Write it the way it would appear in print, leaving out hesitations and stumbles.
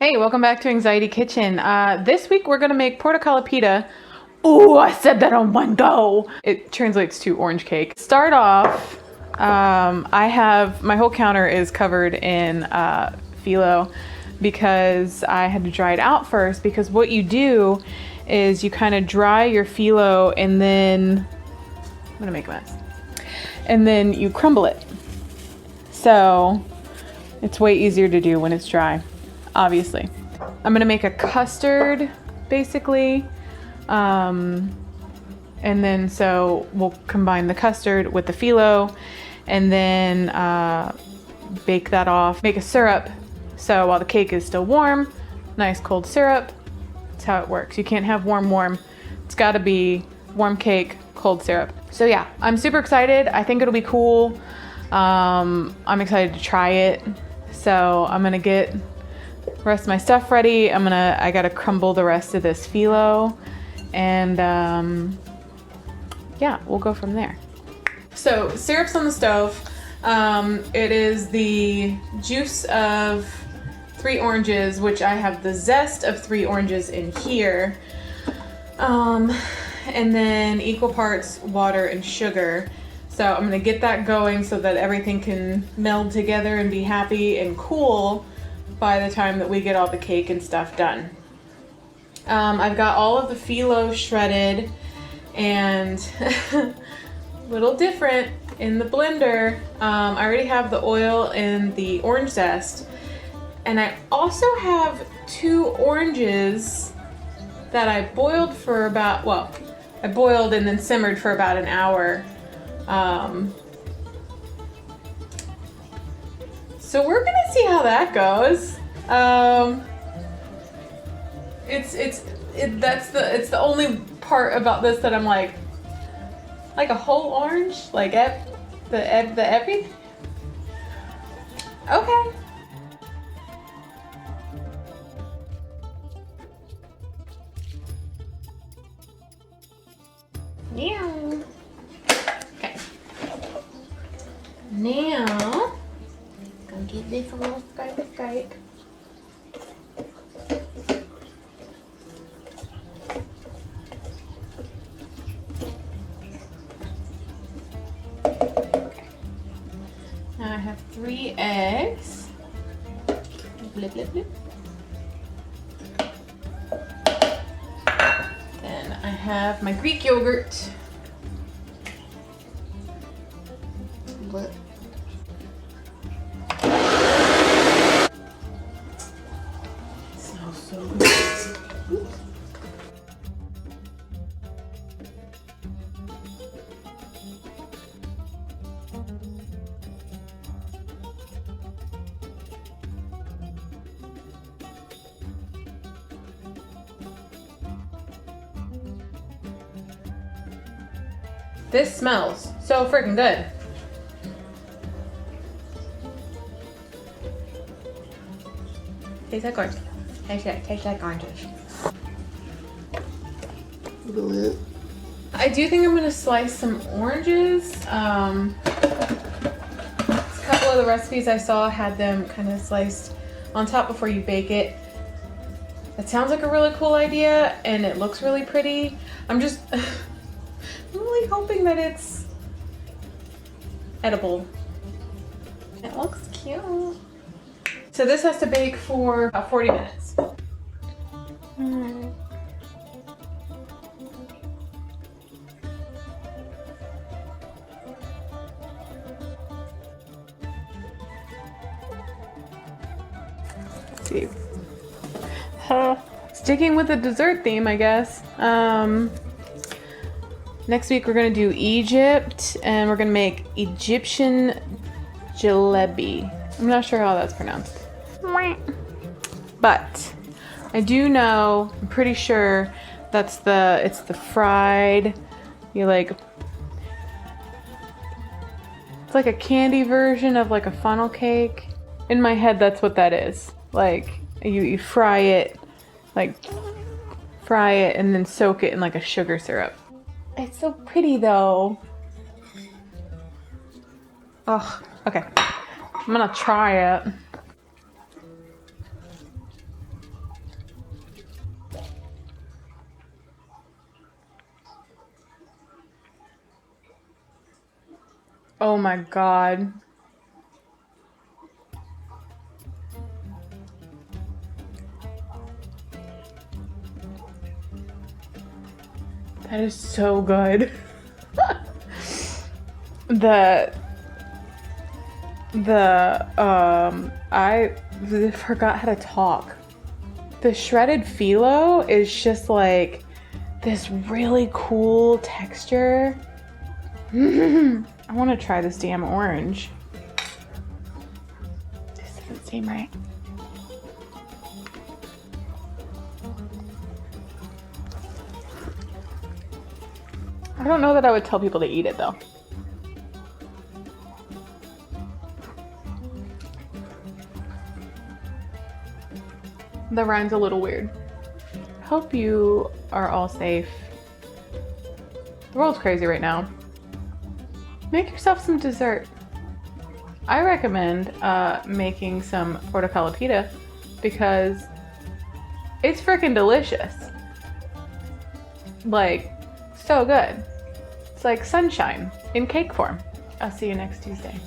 Hey, welcome back to Anxiety Kitchen. This week we're gonna make Portokalopita. Ooh, I said that on one go. It translates to orange cake. Start off, I have, my whole counter is covered in phyllo because I had to dry it out first, because what you do is you kind of dry your phyllo and then, I'm gonna make a mess, and then you crumble it. So it's way easier to do when it's dry. Obviously. I'm gonna make a custard, basically. And then so we'll combine the custard with the phyllo and then bake that off. Make a syrup, so while the cake is still warm, nice cold syrup. That's how it works. You can't have warm. It's gotta be warm cake, cold syrup. So yeah, I'm super excited. I think it'll be cool. I'm excited to try it. So I'm gonna get the rest of my stuff ready. I gotta crumble the rest of this phyllo, and yeah, we'll go from there. So syrup's on the stove. It is the juice of 3 oranges, which I have the zest of 3 oranges in here, and then equal parts water and sugar. So I'm gonna get that going so that everything can meld together and be happy and cool by the time that we get all the cake and stuff done. I've got all of the phyllo shredded and a little different in the blender. I already have the oil and the orange zest, and I also have 2 oranges that I boiled for about, well, I boiled and then simmered for about an hour. So we're gonna see how that goes. It's the only part about this that I'm like a whole orange, like the everything. Okay. Yeah. Okay. Now, gonna get this a little scope. Okay. Now I have 3 eggs. Blip, blip, blip. Then I have my Greek yogurt. Blip. Smells so good. This smells so freaking good. Tastes like orange. Tastes like oranges. I do think I'm gonna slice some oranges. A couple of the recipes I saw had them kind of sliced on top before you bake it. That sounds like a really cool idea, and it looks really pretty. I'm just I'm really hoping that it's edible. It looks cute. So this has to bake for about 40 minutes. Let's see. Sticking with the dessert theme, I guess. Next week we're gonna do Egypt, and we're gonna make Egyptian jalebi. I'm not sure how that's pronounced. But I do know, I'm pretty sure it's the fried, it's like a candy version of like a funnel cake. In my head, that's what that is. Like you fry it and then soak it in like a sugar syrup. It's so pretty though. Oh, okay. I'm gonna try it. Oh my God. That is so good. I forgot how to talk. The shredded phyllo is just like this really cool texture. I want to try this damn orange. This doesn't seem right. I don't know that I would tell people to eat it though. The rhine's a little weird. Hope you are all safe. The world's crazy right now. Make yourself some dessert. I recommend making some Portokalopita because it's freaking delicious. Like, so good. It's like sunshine in cake form. I'll see you next Tuesday.